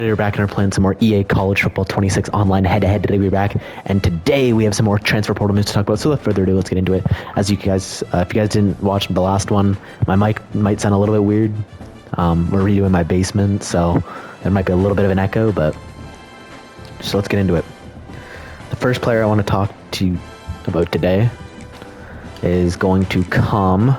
We're back and we're playing some more EA College Football 26 online head-to-head. Today we're back, and today we have some more transfer portal news to talk about. So without further ado, let's get into it. As you guys, if you guys didn't watch the last one, my mic might sound a little bit weird. We're redoing my basement, so there might be a little bit of an echo, but so let's get into it. The first player I want to talk to you about today is going to come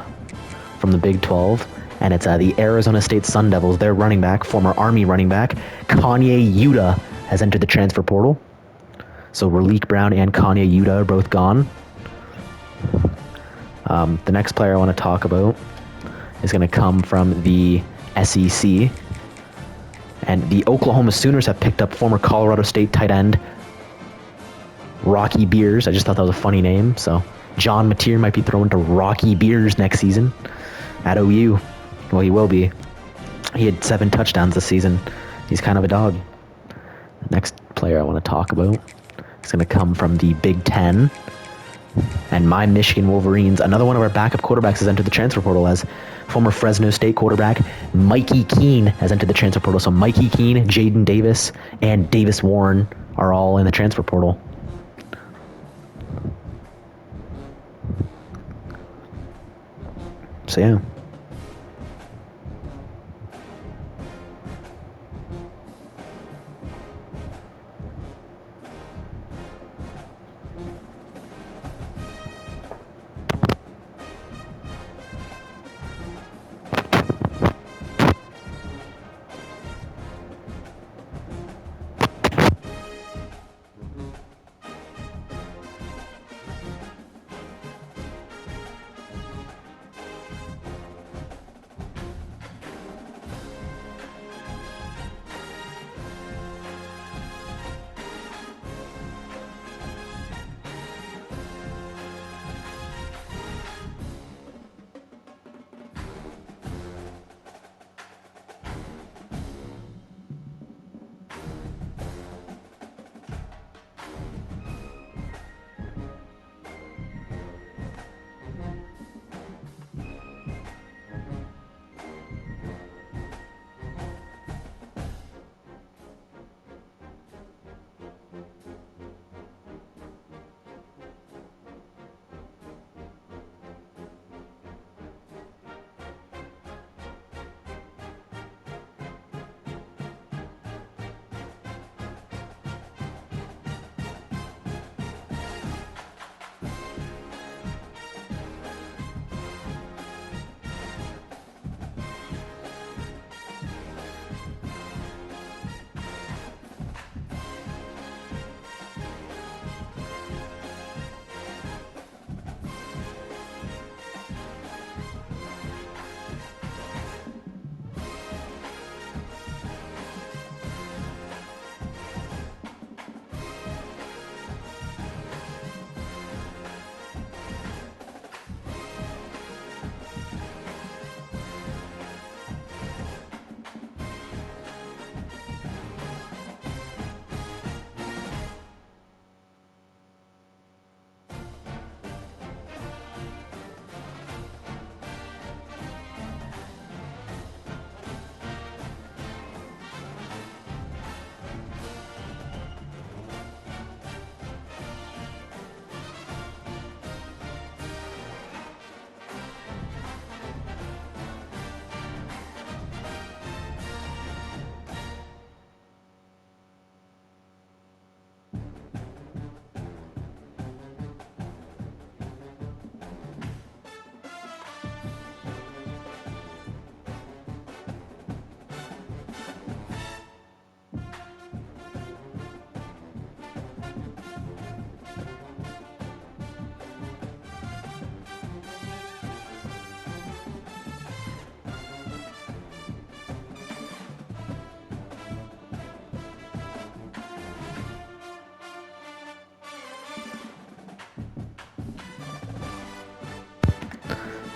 from the Big 12. And it's the Arizona State Sun Devils. Their running back, former Army running back, Kanye Yuta, has entered the transfer portal. So Raleek Brown and Kanye Yuta are both gone. The next player I want to talk about is going to come from the SEC. And the Oklahoma Sooners have picked up former Colorado State tight end Rocky Beers. I just thought that was a funny name. So John Mateer might be thrown to Rocky Beers next season at OU. Well, he will be. He had 7 touchdowns this season. He's kind of a dog. The next player I want to talk about is going to come from the Big Ten. And my Michigan Wolverines, another one of our backup quarterbacks, has entered the transfer portal as former Fresno State quarterback Mikey Keene has entered the transfer portal. So Mikey Keene, Jaden Davis, and Davis Warren are all in the transfer portal. So yeah.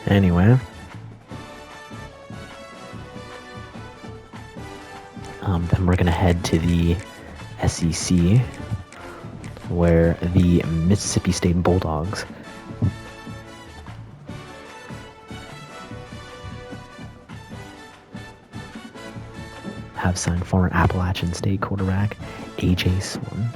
Anyway, then we're going to head to the SEC, where the Mississippi State Bulldogs have signed former Appalachian State quarterback A.J. Swan.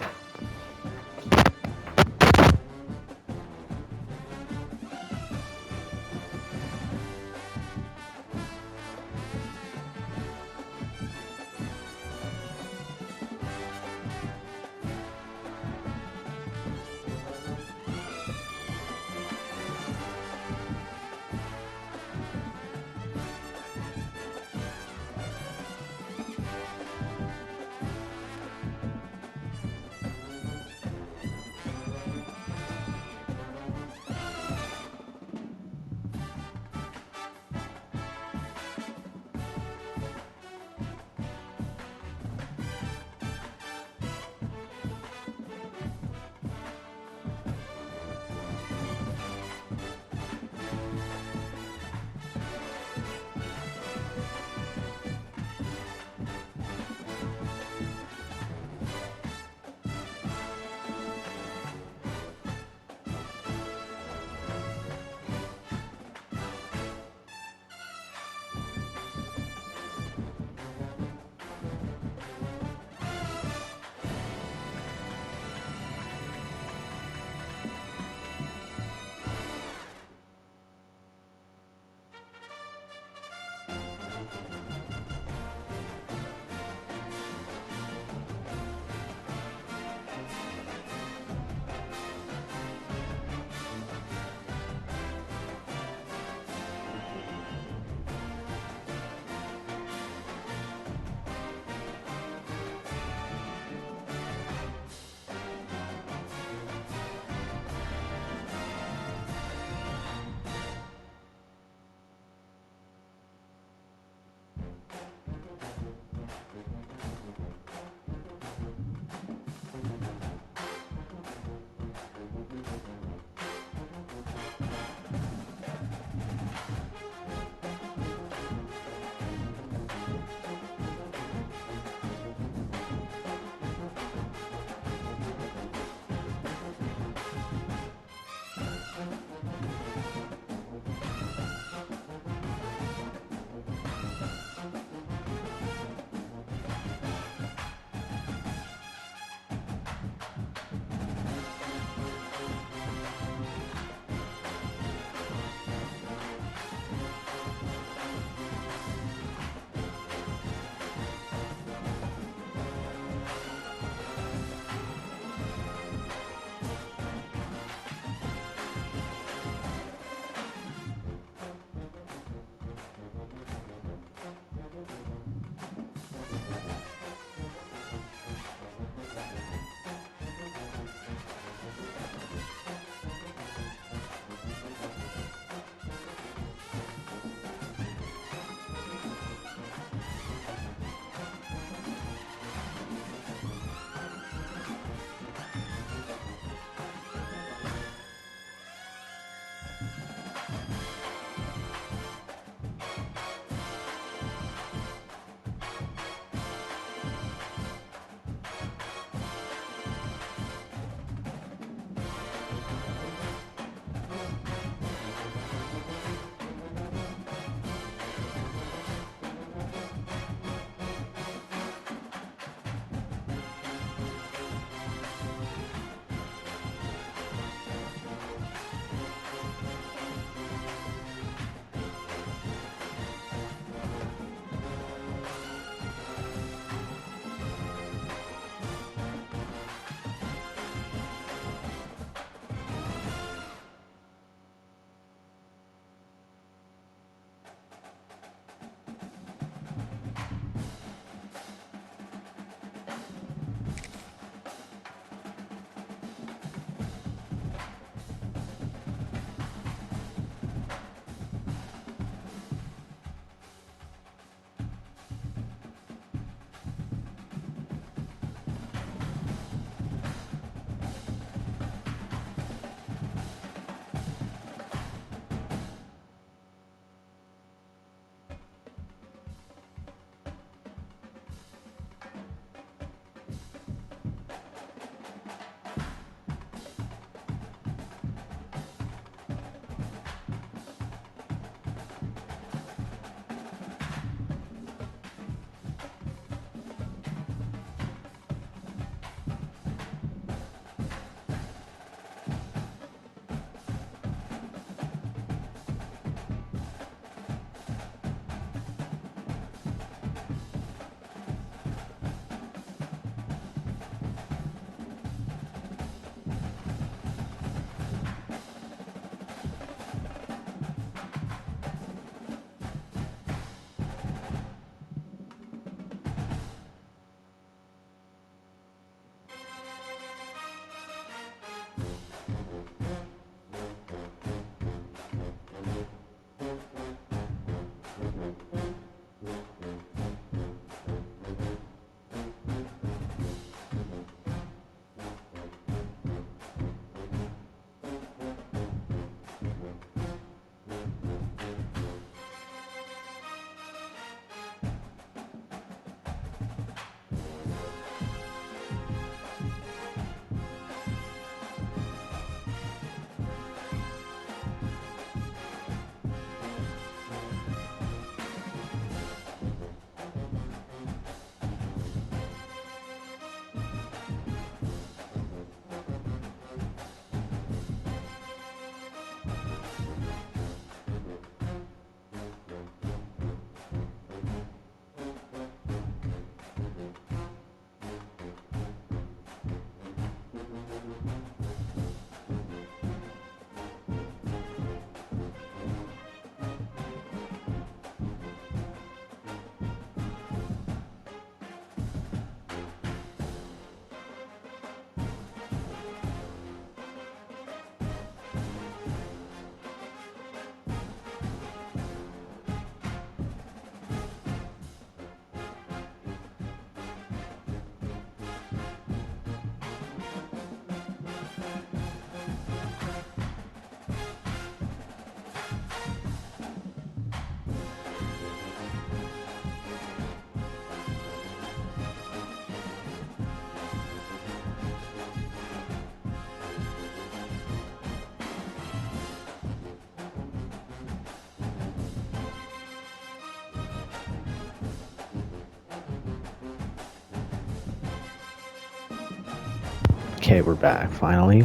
Okay, we're back finally.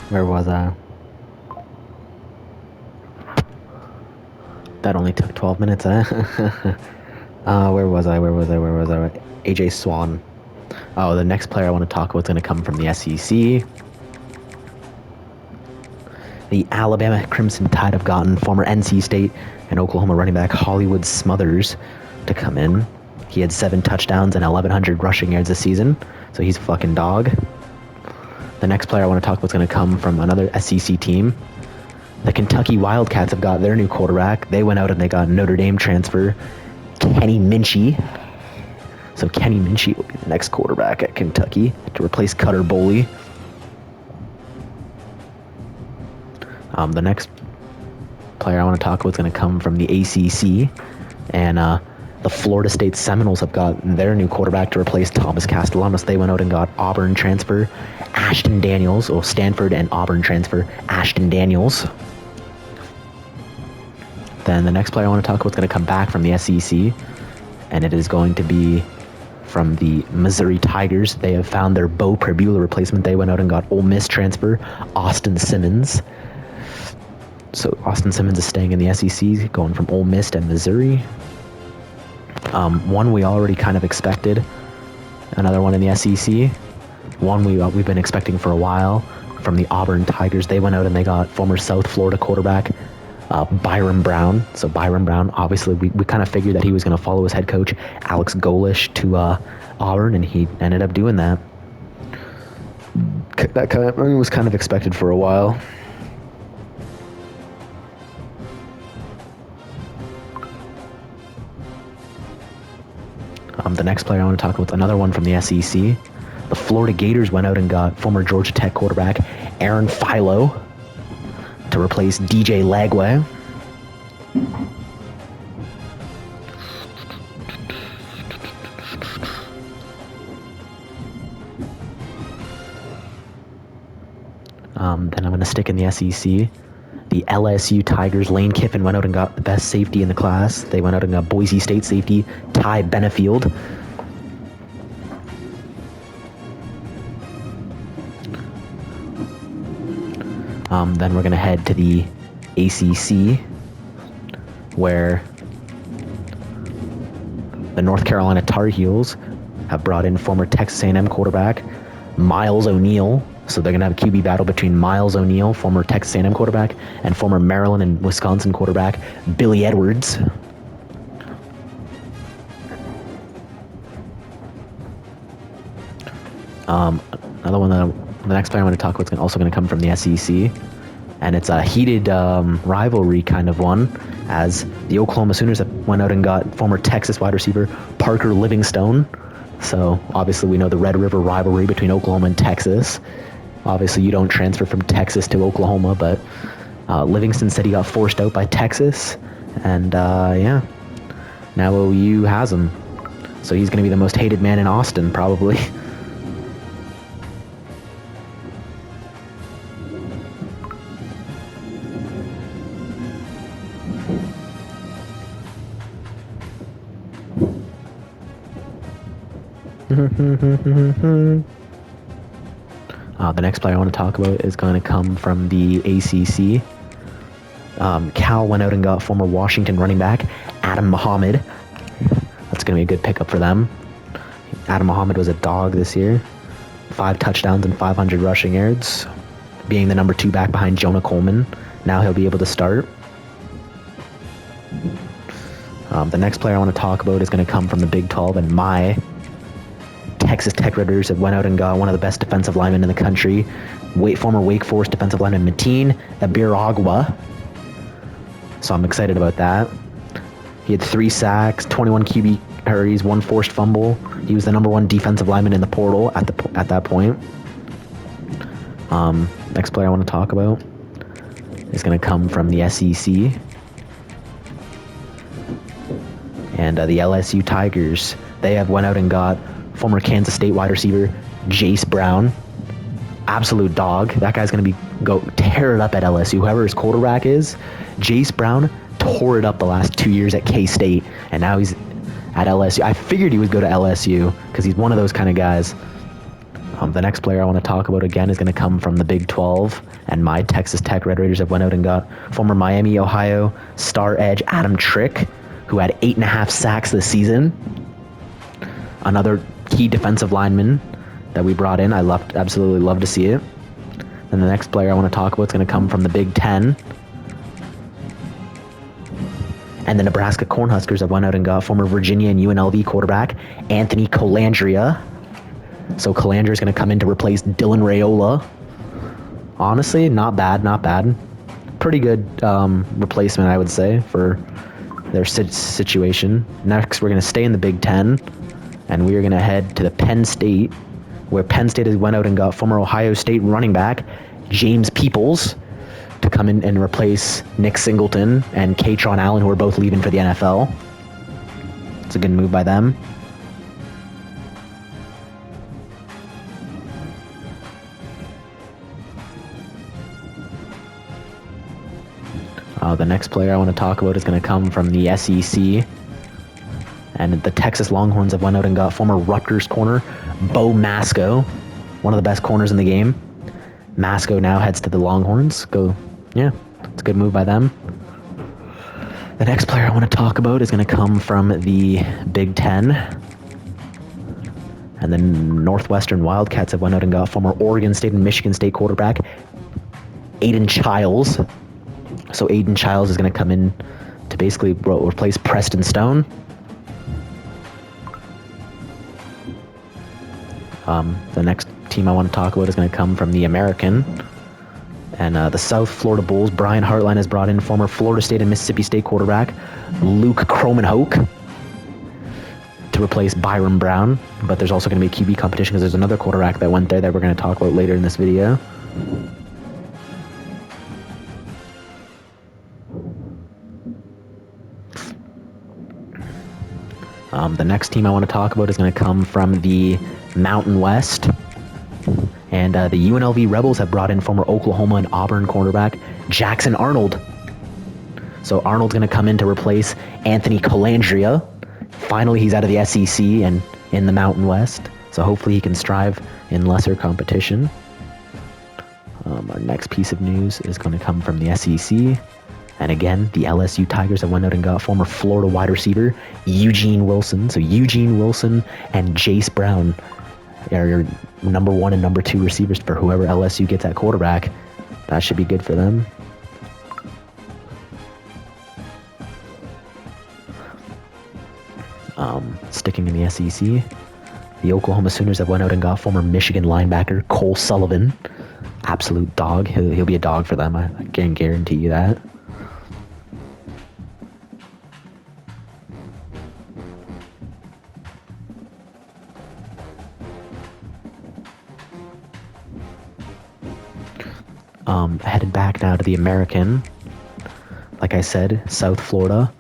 Where was I? That only took 12 minutes, eh? Where was I? AJ Swan. Oh, the next player I want to talk about is going to come from the SEC. The Alabama Crimson Tide have gotten former NC State and Oklahoma running back Hollywood Smothers to come in. He had 7 touchdowns and 1,100 rushing yards this season, so he's a fucking dog. The next player I want to talk about is going to come from another SEC team. The Kentucky Wildcats have got their new quarterback. They went out and they got Notre Dame transfer Kenny Minchey. So Kenny Minchey will be the next quarterback at Kentucky to replace Cutter Boley. The next player I want to talk about is going to come from the ACC, and the Florida State Seminoles have got their new quarterback to replace Thomas Castellanos. They went out and got Auburn transfer Ashton Daniels, or Stanford and Auburn transfer Ashton Daniels. Then the next player I want to talk about is going to come back from the SEC, and it is going to be from the Missouri Tigers. They have found their Bo Pribula replacement. They went out and got Ole Miss transfer Austin Simmons. So Austin Simmons is staying in the SEC, going from Ole Miss to Missouri. One we already kind of expected, another one in the SEC. One we've been expecting for a while from the Auburn Tigers. They went out and they got former South Florida quarterback Byron Brown. So Byron Brown, obviously we kind of figured that he was going to follow his head coach Alex Golesh to Auburn, and he ended up doing that. That kind of was kind of expected for a while. The next player I want to talk about is another one from the SEC. The Florida Gators went out and got former Georgia Tech quarterback Aaron Philo to replace DJ Lagway. Then I'm going to stick in the SEC. The LSU Tigers, Lane Kiffin went out and got the best safety in the class. They went out and got Boise State safety Ty Benefield. Then we're going to head to the ACC, where the North Carolina Tar Heels have brought in former Texas A&M quarterback Miles O'Neill. So they're going to have a QB battle between Miles O'Neill, former Texas A&M quarterback, and former Maryland and Wisconsin quarterback Billy Edwards. Another one the next player I want to talk about is also going to come from the SEC, and it's a heated rivalry kind of one, as the Oklahoma Sooners have went out and got former Texas wide receiver Parker Livingstone. So obviously we know the Red River rivalry between Oklahoma and Texas. Obviously you don't transfer from Texas to Oklahoma, but Livingston said he got forced out by Texas, and yeah, now OU has him. So he's going to be the most hated man in Austin, probably. The next player I want to talk about is going to come from the ACC. Cal went out and got former Washington running back Adam Muhammad. That's going to be a good pickup for them. Adam Muhammad was a dog this year. 5 touchdowns and 500 rushing yards, being the number 2 back behind Jonah Coleman. Now he'll be able to start. The next player I want to talk about is going to come from the Big 12, and my Texas Tech Red Raiders have went out and got one of the best defensive linemen in the country, former Wake Forest defensive lineman Mateen Abiragwa. So I'm excited about that. He had 3 sacks, 21 QB hurries, 1 forced fumble. He was the number 1 defensive lineman in the portal at that point. Next player I want to talk about is going to come from the SEC. And the LSU Tigers, they have went out and got former Kansas State wide receiver Jace Brown. absolute dog. That guy's going to go tear it up at LSU. Whoever his quarterback is, Jace Brown tore it up the last 2 years at K-State, and now he's at LSU. I figured he would go to LSU because he's one of those kind of guys. The next player I want to talk about again is going to come from the Big 12, and my Texas Tech Red Raiders have went out and got former Miami, Ohio star edge Adam Trick, who had 8.5 sacks this season. Another key defensive lineman that we brought in. I absolutely love to see it. And the next player I want to talk about is going to come from the Big 10. And the Nebraska Cornhuskers have went out and got former Virginia and UNLV quarterback Anthony Colandrea. So Colandrea is going to come in to replace Dylan Raiola. Honestly, not bad. Pretty good replacement, I would say, for their situation. Next, we're going to stay in the Big 10, and we are going to head to the Penn State, where Penn State has went out and got former Ohio State running back James Peoples to come in and replace Nick Singleton and Katron Allen, who are both leaving for the NFL. It's a good move by them. The next player I want to talk about is going to come from the SEC. And the Texas Longhorns have went out and got former Rutgers corner Bo Masco, one of the best corners in the game. Masco now heads to the Longhorns. Yeah, it's a good move by them. The next player I want to talk about is going to come from the Big 10. And the Northwestern Wildcats have went out and got former Oregon State and Michigan State quarterback Aiden Childs. So Aiden Childs is going to come in to basically replace Preston Stone. The next team I want to talk about is going to come from the American. And the South Florida Bulls, Brian Hartline has brought in former Florida State and Mississippi State quarterback Luke Kromenhoek to replace Byron Brown. But there's also going to be QB competition because there's another quarterback that went there that we're going to talk about later in this video. The next team I want to talk about is going to come from the Mountain West. And the UNLV Rebels have brought in former Oklahoma and Auburn cornerback Jackson Arnold. So Arnold's going to come in to replace Anthony Colandrea. Finally, he's out of the SEC and in the Mountain West. So hopefully he can strive in lesser competition. Our next piece of news is going to come from the SEC. And again, the LSU Tigers have went out and got former Florida wide receiver Eugene Wilson. So Eugene Wilson and Jace Brown are your number 1 and number 2 receivers for whoever LSU gets at quarterback. That should be good for them. Sticking in the SEC, the Oklahoma Sooners have went out and got former Michigan linebacker Cole Sullivan. Absolute dog. He'll be a dog for them. I can guarantee you that. Headed back now to the American. Like I said, South Florida.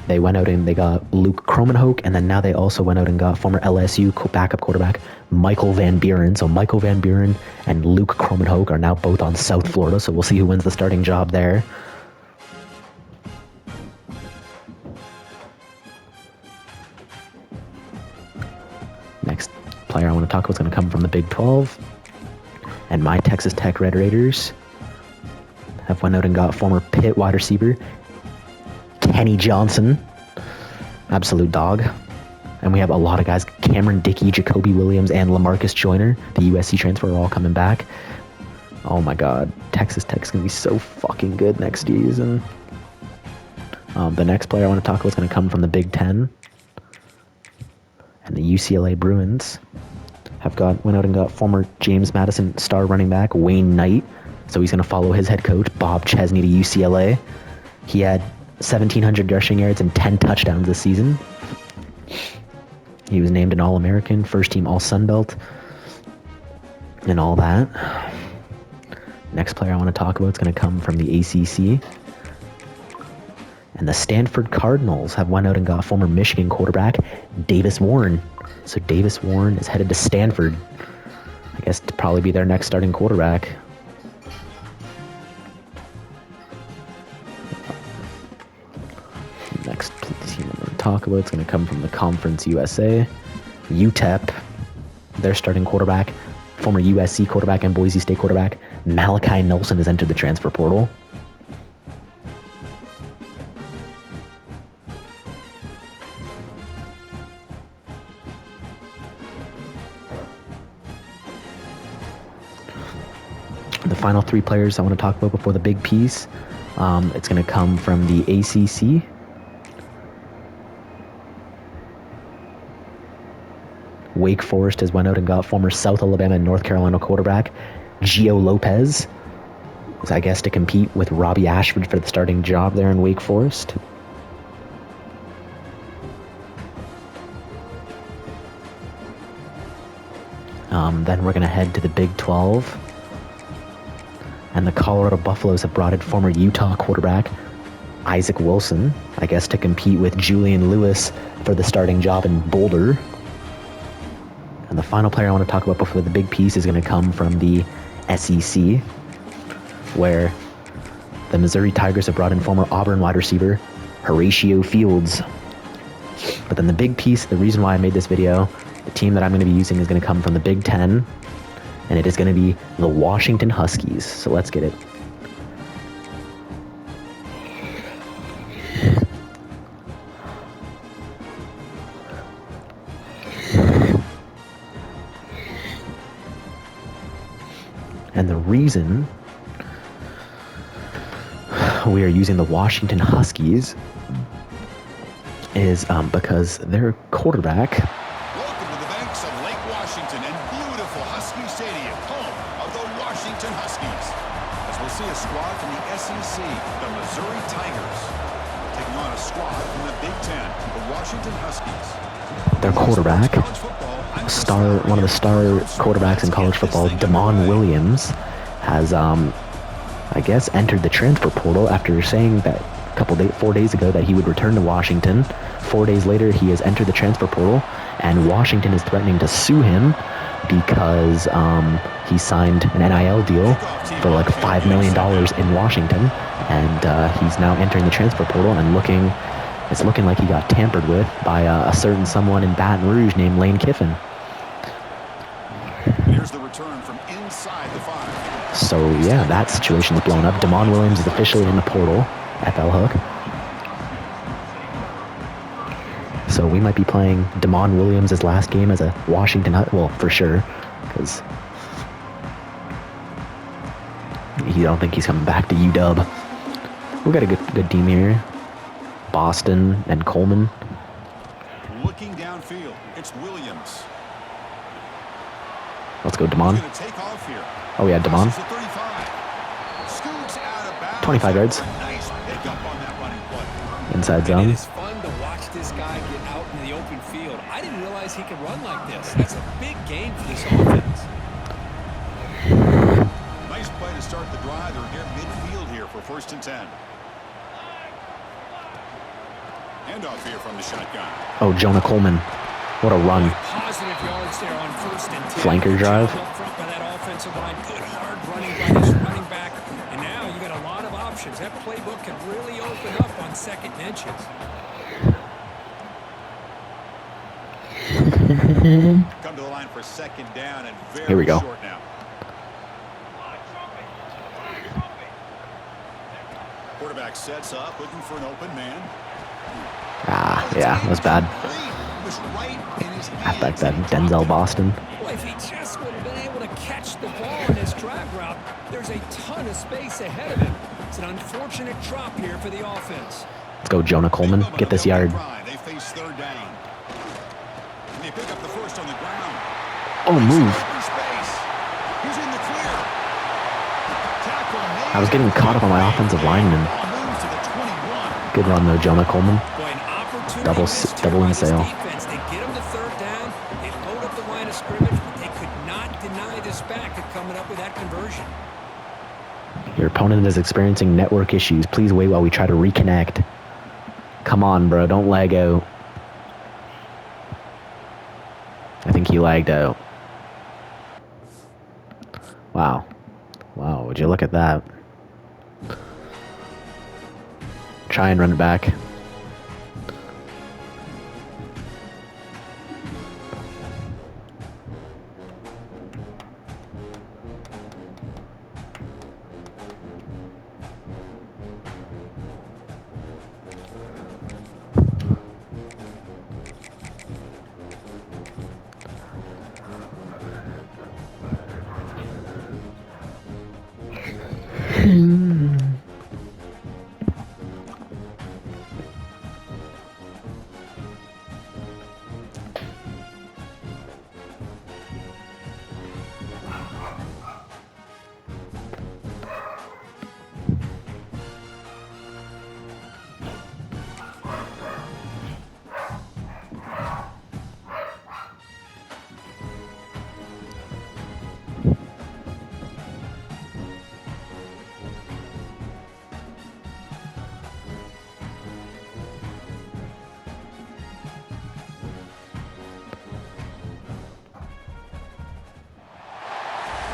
They went out and they got Luke Kromenhoek, and then now they also went out and got former LSU backup quarterback Michael Van Buren. So Michael Van Buren and Luke Kromenhoek are now both on South Florida, so we'll see who wins the starting job there. Next player I want to talk about is going to come from the Big 12. And my Texas Tech Red Raiders have went out and got former Pitt wide receiver Kenny Johnson. Absolute dog. And we have a lot of guys. Cameron Dickey, Jacoby Williams, and LaMarcus Joyner, the USC transfer, are all coming back. Oh my god. Texas Tech's going to be so fucking good next season. The next player I want to talk about is going to come from the Big 10. And the UCLA Bruins went out and got former James Madison star running back Wayne Knight. So he's going to follow his head coach, Bob Chesney, to UCLA. He had 1,700 rushing yards and 10 touchdowns this season. He was named an All-American, first-team All-Sunbelt, and all that. Next player I want to talk about is going to come from the ACC. And the Stanford Cardinals have went out and got former Michigan quarterback Davis Warren. So Davis Warren is headed to Stanford. I guess to probably be their next starting quarterback. Next team I'm going to talk about is going to come from the Conference USA. UTEP, their starting quarterback, former USC quarterback and Boise State quarterback, Malachi Nelson has entered the transfer portal. The final three players I want to talk about before the big piece, it's going to come from the ACC. Wake Forest has went out and got former South Alabama and North Carolina quarterback Gio Lopez, I guess, to compete with Robbie Ashford for the starting job there in Wake Forest. Then we're going to head to the Big 12. And the Colorado Buffaloes have brought in former Utah quarterback Isaac Wilson, I guess, to compete with Julian Lewis for the starting job in Boulder. And the final player I want to talk about before the big piece is going to come from the SEC, where the Missouri Tigers have brought in former Auburn wide receiver Horatio Fields. But then the big piece, the reason why I made this video, the team that I'm going to be using is going to come from the Big Ten, and it is going to be the Washington Huskies. So let's get it. And the reason we are using the Washington Huskies is because their quarterback... Welcome to the banks of Lake Washington and beautiful Husky Stadium, home of the Washington Huskies. As we'll see a squad from the SEC, the Missouri Tigers, taking on a squad from the Big Ten, the Washington Huskies. Their quarterback, one of the star quarterbacks in college football, Damon Williams, has, I guess, entered the transfer portal after saying that 4 days ago that he would return to Washington. 4 days later, he has entered the transfer portal, and Washington is threatening to sue him because he signed an NIL deal for like $5 million in Washington, and he's now entering the transfer portal and it's looking like he got tampered with by a certain someone in Baton Rouge named Lane Kiffin. Here's the return from inside the 5. So yeah, that situation's blown up. Damon Williams is officially in the portal, FL Hook. So we might be playing Damon Williams' last game as a Washington, well, for sure, because I don't think he's coming back to UW. We got a good team here. Boston and Coleman. Looking downfield, it's Williams. Let's go, Damon. Oh yeah, Damon. 25 yards. Inside zone. It is fun to watch this guy get out in the open field. I didn't realize he could run like this. That's a big game for this offense. Nice play to start the drive. They're near midfield here for 1st and 10. Handoff here from the shotgun. Oh, Jonah Coleman. What a run. Positive yards there on 1st and 10. Flanker drive. Up front by that offensive line. Good hard running by this running back. And now you got a lot of options. That playbook can really open up on 2nd and inches. Come to the line for 2nd down and very Here we go. short now. Quarterback sets up, looking for an open man. Yeah, that was bad. Halfback that Denzel Boston. Well, if he just would have been able to catch the ball in his drag route, there's a ton of space ahead of him. It's an unfortunate drop here for the offense. Let's go, Jonah Coleman. Get this yard. They face 3rd down. And they pick up the first on the ground. Oh, move. He's in the clear. I was getting caught up on my offensive lineman. Good run though, Jonah Coleman. Double in sail. They get him to 3rd down. They load up the line of scrimmage, but they could not deny this back at coming up with that conversion. Your opponent is experiencing network issues. Please wait while we try to reconnect. Come on, bro. Don't lag out. I think he lagged out. Wow. Wow, would you look at that? Try and run it back.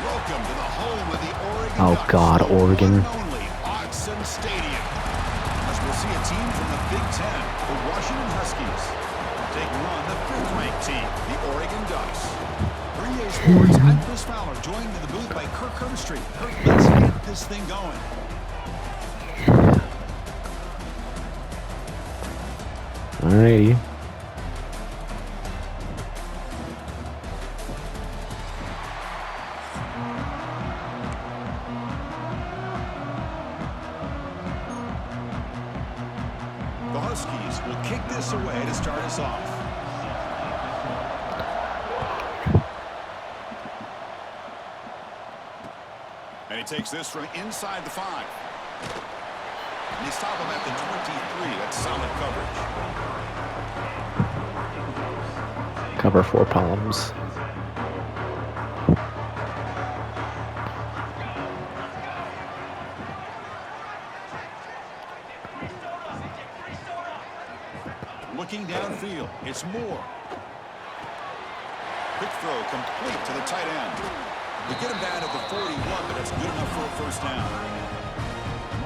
Welcome to the home of the Oregon Oh, Ducks, God, the Oregon. one and only Autzen Stadium. As we'll see a team from the Big Ten, the Washington Huskies, taking on the fifth-ranked team, the Oregon Ducks. 3A Sports, I'm Chris Fowler, joined in the booth by Kirk Herbstreit. Kirk, let's get this thing going. Alrighty. The Huskies will kick this away to start us off. And he takes this from inside the 5. And they stop him at the 23. That's solid coverage. Cover 4 palms. Looking downfield, it's Moore. Quick throw complete to the tight end. We get him down at the 41, but that's good enough for a first down.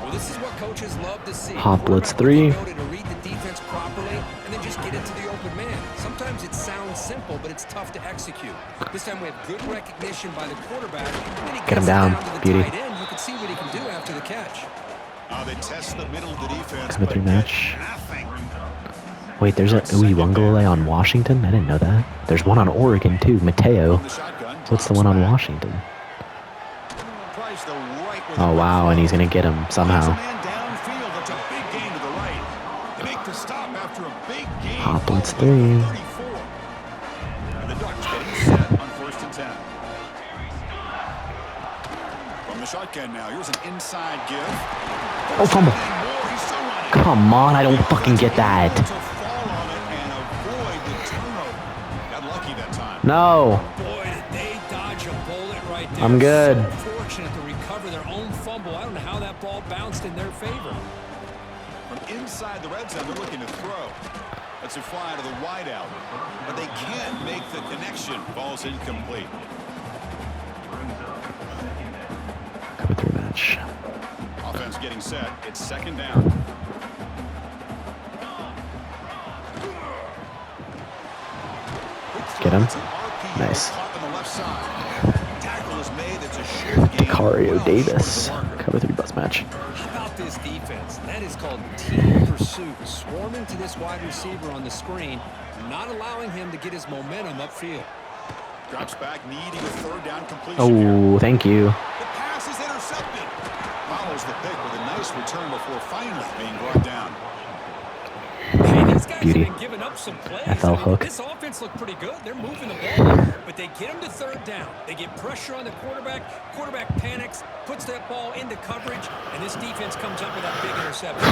Well, this is what coaches love to see. Hot blitz Quarterback 3. with the ability to read the defense properly and then just get into the open man. Sometimes it sounds simple, but it's tough to execute. This time we have good recognition by the quarterback. And then he Get him gets it down. to the Beauty. tight end. You can see what he can do after the catch. They test the middle of the defense, Cover but 3 get match. nothing. Wait, there's a Uiwangale on Washington? I didn't know that. There's one on Oregon, too. Mateo. The shotgun What's the drops one on back. Washington? Tries the right with Oh, a wow, and he's throw. going to get him Finds a somehow. man downfield. That's a big gain to the right. They make the stop after a big gain. Hot blitz all the way to 3. the 34. And the Ducks getting set on 1st and 10. From the shotgun now, here's an inside give. Oh, fumble. And Moore, he's still running. Come on, I don't fucking get that. To fall on it and avoid the turnover. Got lucky that time. No. Boy, did they dodge a bullet right there. I'm good. So fortunate to recover their own fumble. I don't know how that ball bounced in their favor. From inside the red zone, they're looking to throw. That's a fly to the wide out. But they can't make the connection. Ball's incomplete. Cover 3 match. Offense getting set. It's 2nd down. Get him. It's an RPO Nice. caught on the left side. Tackle is made. It's a short gain. Dacario Well Davis. short of the marker. Cover 3 bus match. How about this defense? That is called team pursuit. Swarming to this wide receiver on the screen, not allowing him to get his momentum upfield. Drops back, needing a 3rd down completion here. Oh, thank you. The pass is intercepted. Follows the pick with a nice return before finally being brought down. Hey, these guys Beauty. have been giving up some plays. FL hook. This offense looked pretty good. They're moving the ball, but they get him to 3rd down. They get pressure on the quarterback. Quarterback panics, puts that ball into coverage, and this defense comes up with that big interception.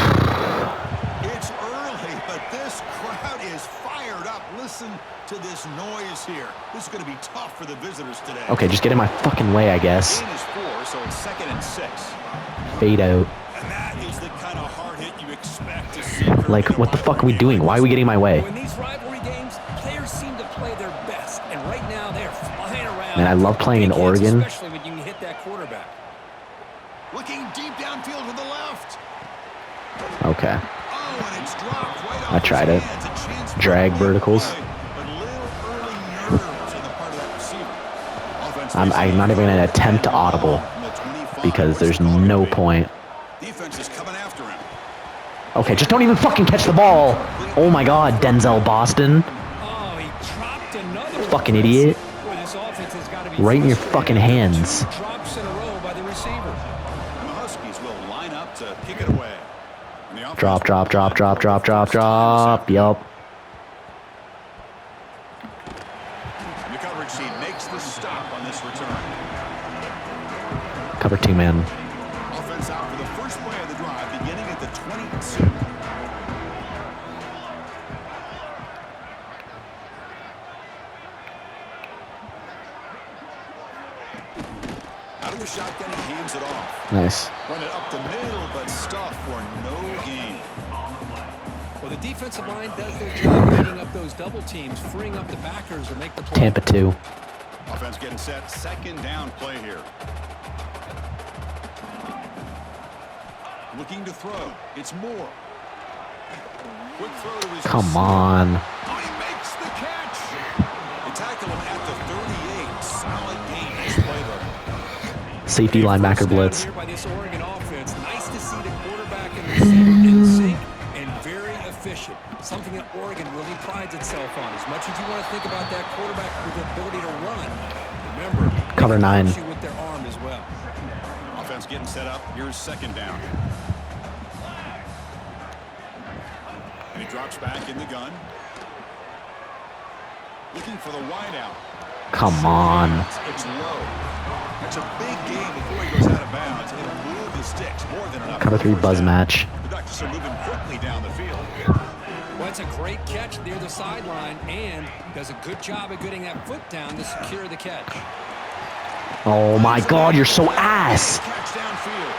It's early, but this crowd is fired up. Listen to this noise here. This is going to be tough for the visitors today. Okay, just get in my fucking way, I guess. Gain is 4, so it's 2nd and 6. Fade out. And that is the kind of hard hit you expect to see. Like, what the fuck are we doing? Why are we getting in my way? In these rivalry games, players seem to play their best, and right now they're flying around. Man, I love playing in Big hits, Oregon. especially when you hit that stuffed. Okay. Oh, and it's dropped right off I tried his it. hands. A chance for Drag a big verticals. play, but little early nerves on the part of that receiver. Offense I'm facing not even going to third attempt to and audible long from the 25. because What's there's the call gonna no be? point. Defense is coming after him. Okay, just don't even fucking catch the ball. Oh my god, Denzel Boston. Oh, he dropped another one, Fucking Chris. idiot. Boy, this offense has got to be Right in your frustrated fucking after hands. 2 drops in a row by the receiver. And the Huskies will line up to kick it away. And the offense Drop, will drop, drop, run drop, for drop, the drop, first time this drop. afternoon. Yup. The coverage team makes the stop on this return. Cover 2 man. Offense out for the first play of the drive, beginning at the 22. Out of the shotgun, he hands it off. Nice. Run it up the middle, but stuffed for no gain. Well, the defensive line does their job beating up those double teams, freeing up the backers to make the play. Tampa 2. Offense getting set. Second down play here. Looking to throw. It's Moore. Quick throw to his Come receiver. on. Oh, he makes the catch. They tackle him at the 38. Solid gain. Nice play, though. Safety linebacker First down blitz. here by this Oregon offense. Nice to see the quarterback and receiver in sync and very efficient. Something that Oregon really prides itself on. As much as you want to think about that quarterback with the ability to run, remember, Cover they can 9. touch you with their arm as well. Offense getting set up. Here's second down. And he drops back in the gun. Looking for the wideout. Come on. It's low. That's a big gain before he goes out of bounds. It'll move the sticks more than enough. Cover for 3 first buzz down. match. The Ducks are moving quickly down the field. Well, it's a great catch near the sideline and does a good job of getting that foot down to secure the catch. Oh my god, you're so ass. Catch downfield.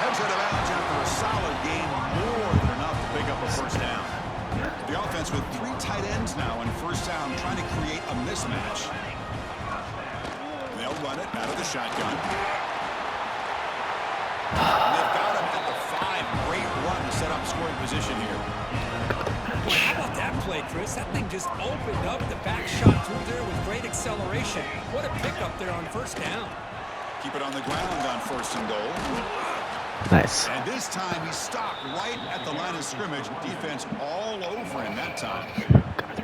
Heads out of bounds after a solid gain, more than enough to pick up a first down. The offense with 3 tight ends now in first down, trying to create a mismatch. They'll run it out of the shotgun. They've got him at the 5. Great run to set up scoring position here. Boy, how about that play, Chris? That thing just opened up. The back shot through there with great acceleration. What a pickup there on first down. Keep it on the ground on first and goal. Nice. And this time he stopped right at the line of scrimmage. Defense all over him that time.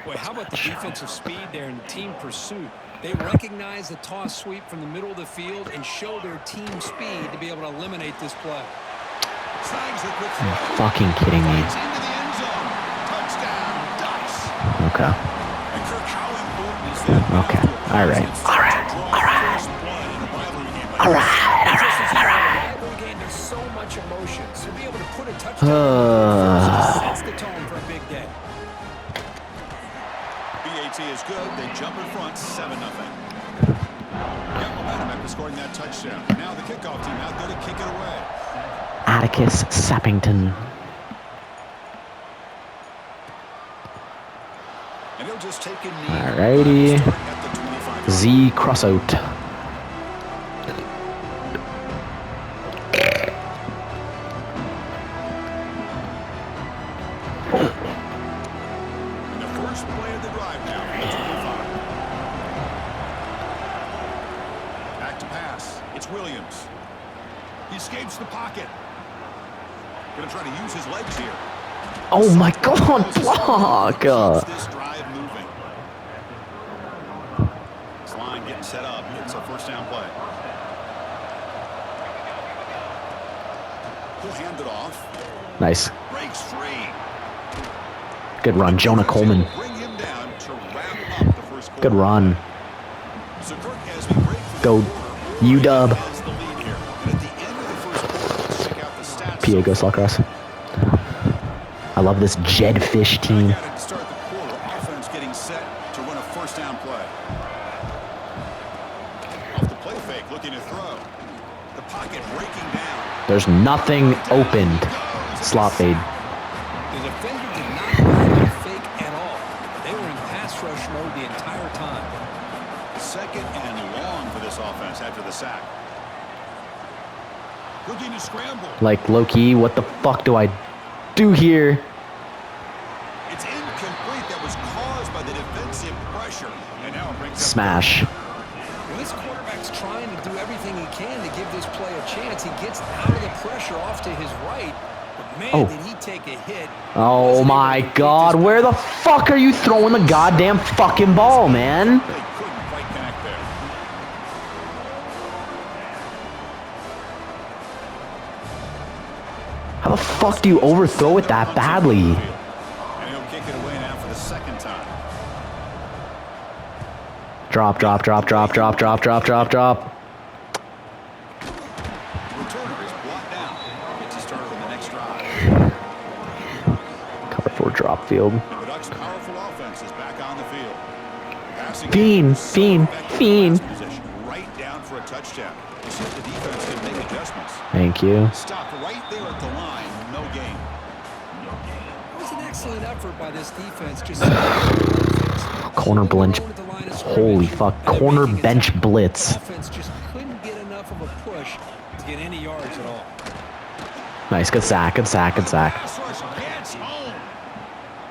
Boy, how about the defensive speed there and team pursuit? They recognize the toss sweep from the middle of the field and show their team speed to be able to eliminate this play. Snags the quick throw. Fucking kidding me. It's into the end zone. Touchdown, Ducks. Okay. And Kirk, how important is that? Okay. All right. All right. All right. All right. All right. All right. Every game, there's so much emotion. So to be able to put a touchdown sets the tone for a big day. BAT is good. They jump in front, 7-0. Got momentum after scoring that touchdown. Now the kickoff team out there to kick it away. Atticus Sappington. And he'll just take a knee. Alrighty. Starting at the 25. Z crossout. And the first play of the drive now from the 25. Back to pass. It's Williams. He escapes the pocket. Going to try to use his legs here. Oh my god, block! Keeps this drive moving. This line getting set up. It's a first down play. He'll hand it off. Nice. Breaks free. Good run, Jonah Coleman. Bring him down to wrap up the first quarter. Good run. So Kirk, as we break for the Go, quarter, UW. has the lead here. And at the end of the first quarter, let's check out the stats. PA goes lacrosse. I love this Jedfish team. Back at it to start the quarter. Offense getting set to run a first down play. Off the play fake, looking to throw. The pocket breaking down. There's nothing opened. Slot fade. The defender did not run the fake at all. They were in pass rush mode the entire time. Second and long for this offense after the sack. Looking to scramble. Like, low-key, what the fuck do I do here? It's incomplete. That was caused by the defensive pressure. And now it brings up Smash. Well, this quarterback's trying to do everything he can to give this play a chance. He gets out of the pressure off to his right. But man, Oh. did he take a hit. Oh my god, where the fuck are you throwing the goddamn fucking ball, man? They couldn't quite connect there. How the fuck do you overthrow it that badly? And he'll kick it away now for the second time. Drop, drop, drop, drop, drop, drop, drop, drop, drop. Returner is brought down. Gets you started on the next drive. Cover 4 drop field. And the Ducks' powerful offense is back on the field. Passing Fiend, game is so fiend, effective in fiend. pass position, right down for a touchdown. You see if the defense can make adjustments. Thank you. Stopped right there at the line. No gain. It was an excellent effort by this defense. Just Corner bench. Holy fuck. Corner bench blitz. Offense just couldn't get enough of a push to get any yards at all. Nice, good sack, good sack, good sack. Pass rush gets home.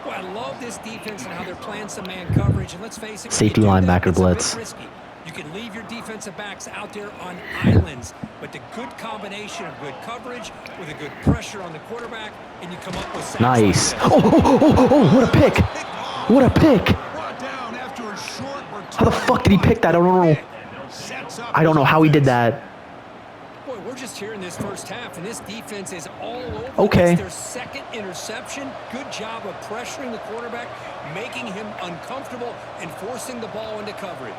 Boy, I love this defense and how they're playing some man coverage. And let's face it, when Safety you do linebacker that, it's a bit blitz. risky. You can leave your defensive backs out there on islands, but the good combination of good coverage with a good pressure on the quarterback, and you come up with sacks like Nice. this. Oh, what a pick. What a pick. Brought down after a short return. How the fuck did he pick that? I don't know. Sets up I don't know how he did that. Boy, we're just here in this first half, and this defense is all over. Okay. It's their second interception. Good job of pressuring the quarterback, making him uncomfortable, and forcing the ball into coverage.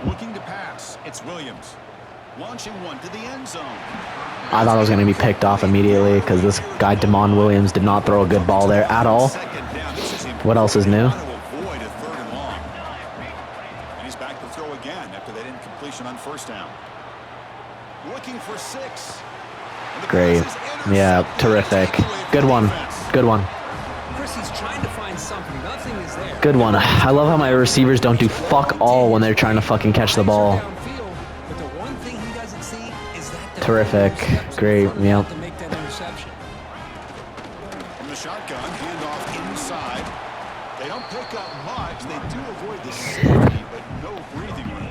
Looking to pass. It's Williams. Launching one to the end zone. I thought I was going to be picked off immediately because this guy, Damon Williams, did not throw a good ball there at all. Second down. This is What else is new? important to avoid a third and long. And he's back to throw again after that incompletion on first down. Looking for 6. And the Great. pass is intercepted. Yeah, terrific. Good one. Good one. Chris, he's trying to find something. Nothing is there. Good one. I love how my receivers don't do fuck all when they're trying to fucking catch the ball. Downfield, but the one thing he doesn't see is that the Terrific. steps Great. in front Yep. to make that interception. From the shotgun, handoff inside. They don't pick up much. They do avoid the safety, but no breathing room.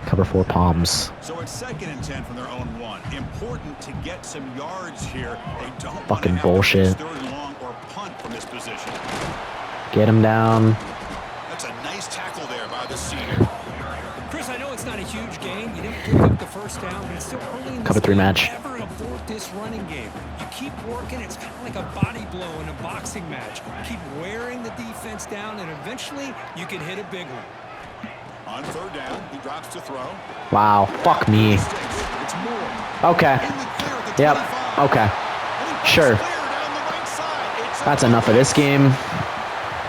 Cover 4 palms. So it's 2nd and 10 from their own 1. Important to get some yards here. They don't want to Fucking have to bullshit. face 3rd and long or punt from this position. Get him down. That's a nice tackle there by the senior. Chris, I know it's not a huge gain. You didn't pick up the first down, but it's still early in Cover this 3 game. match. Never abort this running game. You keep working. It's kind of like a body blow in a boxing match. Keep wearing the defense down, and eventually you can hit a big one. On 3rd down, he drops to throw. Wow. Fuck me. Mistakes. It's Moore. Okay. In the clear at the Yep. 25. Okay. And he breaks Sure. clear down the right side. It's That's enough of this game.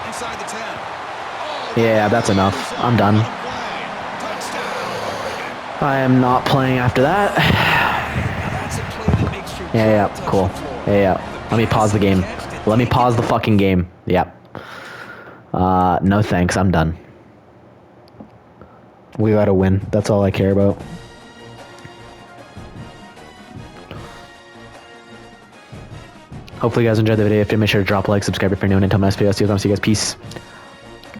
inside the 10. Oh, Yeah, that's enough. I'm done. Touchdown. I am not playing after that. That's a play that makes your Yeah, yeah, jaw touch cool. the floor. Yeah. Let me pause the game. Let me pause the fucking game. Yep. No thanks. I'm done. We gotta win. That's all I care about. Hopefully you guys enjoyed the video. If you did, make sure to drop a like, subscribe if you're new, and until my next video, see you guys. Peace.